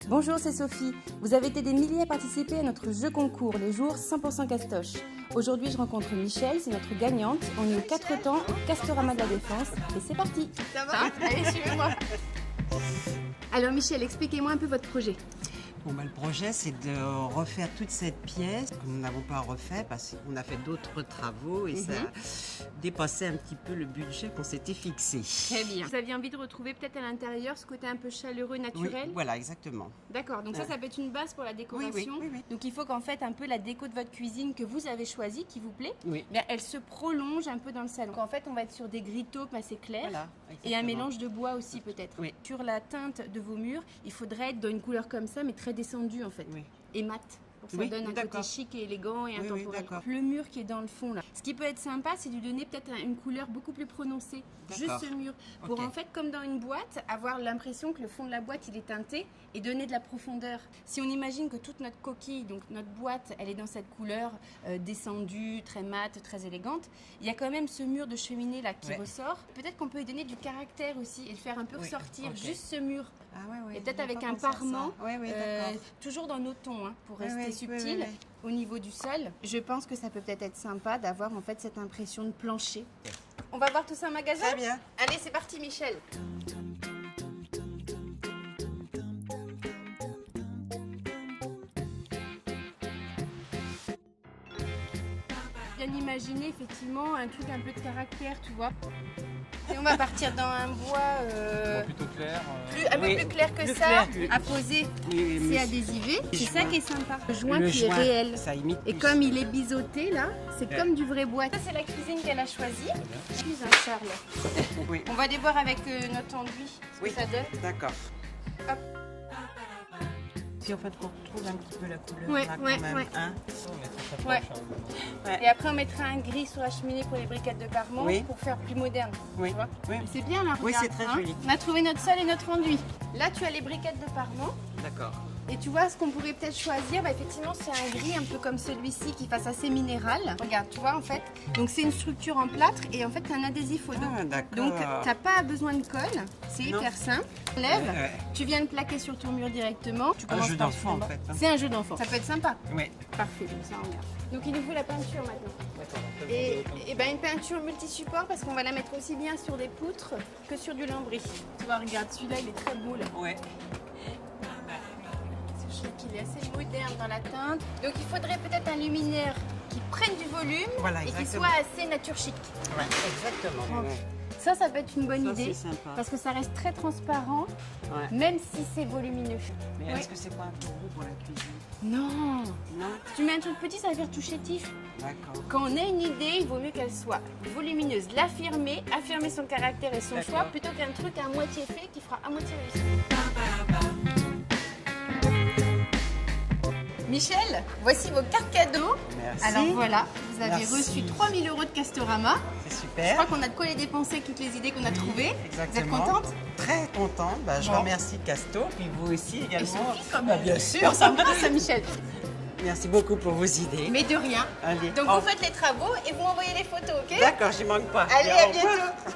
Bonjour, c'est Sophie. Vous avez été des milliers à participer à notre jeu concours, les jours 100% Castoche. Aujourd'hui, je rencontre Michel, c'est notre gagnante. On est aux 4 temps au Castorama de la Défense et c'est parti. Ça va? Allez, suivez-moi. Alors Michel, expliquez-moi un peu votre projet. Bon, le projet, c'est de refaire toute cette pièce que nous n'avons pas refait parce qu'on a fait d'autres travaux et ça dépassait un petit peu le budget qu'on s'était fixé. Très bien. Vous aviez envie de retrouver peut-être à l'intérieur ce côté un peu chaleureux, naturel? Oui, voilà, exactement. D'accord, donc ça peut être une base pour la décoration. Oui. Donc il faut qu'en fait un peu la déco de votre cuisine que vous avez choisie, qui vous plaît, Oui. bien, elle se prolonge un peu dans le salon. Donc en fait, on va être sur des gris taupes assez clairs. Voilà, Et un exactement. mélange de bois aussi peut-être. Oui. Sur la teinte de vos murs, il faudrait être dans une couleur comme ça, mais très descendue en fait. Oui. Et mat. Pour que ça Oui, donne un côté d'accord. chic et élégant et Oui, intemporel. d'accord. Le mur qui est dans le fond là. Ce qui peut être sympa, c'est de lui donner peut-être une couleur beaucoup plus prononcée. Juste D'accord. ce mur. Pour Ok. en fait, comme dans une boîte, avoir l'impression que le fond de la boîte il est teinté et donner de la profondeur. Si on imagine que toute notre coquille, donc notre boîte, elle est dans cette couleur descendue, très mate, très élégante, il y a quand même ce mur de cheminée là qui Ouais. ressort. Peut-être qu'on peut lui donner du caractère aussi et le faire un peu Oui, ressortir, ok. juste ce mur. Ah, ouais, Et peut-être j'ai avec pas un pensé à ça. parement, Oui, d'accord. toujours dans nos tons, hein, pour Oui, rester oui, subtil. oui. Au niveau du sol, je pense que ça peut peut-être être sympa d'avoir en fait cette impression de plancher. On va voir tout ça en magasin? Très bien. Allez, c'est parti Michel. Bien imaginer effectivement un truc un peu de caractère, tu vois. Et on va partir dans un bois Plutôt clair. un peu Oui, plus clair que plus ça, clair, oui. à poser. Oui, C'est mais adhésivé. C'est Le ça joint. qui est sympa. Le joint le qui joint, est réel. ça imite Et plus. comme il est biseauté là, c'est Ouais. comme du vrai bois. Ça c'est la cuisine qu'elle a choisie. Excuse un Charles. Oui, On va aller voir avec notre enduit ce Oui. que ça donne. d'accord. Hop. Si en fait on retrouve un petit peu la couleur Ouais, là, quand ouais, même, ouais. hein. Ouais. Ouais. Et après on mettra un gris sur la cheminée pour les briquettes de parement Oui. pour faire plus moderne. Oui, Tu vois. oui. C'est bien là, Oui, regarde, c'est très hein. joli. On a trouvé notre sol et notre enduit. Là tu as les briquettes de parement. D'accord. Et tu vois, ce qu'on pourrait peut-être choisir, bah, effectivement, c'est un gris un peu comme celui-ci qui fasse assez minéral. Regarde, tu vois, en fait. Donc, c'est une structure en plâtre et en fait, tu as un adhésif au dos. Ah, d'accord. Donc, tu n'as pas besoin de colle. C'est Non. hyper simple. On lève, Ouais. tu viens de plaquer sur ton mur directement. Tu Un commences jeu par d'enfant, en le fait, hein. C'est un jeu d'enfant. Ça peut être sympa. Oui. Parfait, comme ça, on regarde. Donc, il nous faut la peinture maintenant. Et ben, une peinture multi-support parce qu'on va la mettre aussi bien sur des poutres que sur du lambris. Tu vois, regarde, celui-là, il est très beau là. Ouais. Il est assez moderne dans la teinte. Donc il faudrait peut-être un luminaire qui prenne du volume Voilà, et qui exactement. soit assez nature chic. Ouais, exactement. Ouais. Ça peut être une bonne Ça, idée c'est sympa. parce que ça reste très transparent, Ouais. même si c'est volumineux. Mais Ouais. est-ce que c'est pas un peu gros pour la cuisine? Non, Non. si tu mets un truc petit, ça va faire tout chétif. D'accord. Quand on a une idée, il vaut mieux qu'elle soit volumineuse, l'affirmer, affirmer son caractère et son D'accord. choix, plutôt qu'un truc à moitié fait qui fera à moitié réussi. Michel, voici vos cartes cadeaux. Merci. Alors voilà, vous avez Merci. reçu 3 000 € de Castorama. C'est Je super. crois qu'on a de quoi les dépenser avec toutes les idées qu'on a trouvées. Exactement. Vous êtes contente? Très contente. Bah, je Bon. remercie Casto, puis vous aussi Et également. Sophie, quand Bah, même. bien sûr. On s'embrasse, hein, Michel. Merci beaucoup pour vos idées. Mais de rien. Allez. Donc au- vous faites les travaux et vous m'envoyez les photos, ok? D'accord, j'y manque pas. Allez, Et à au revoir. bientôt.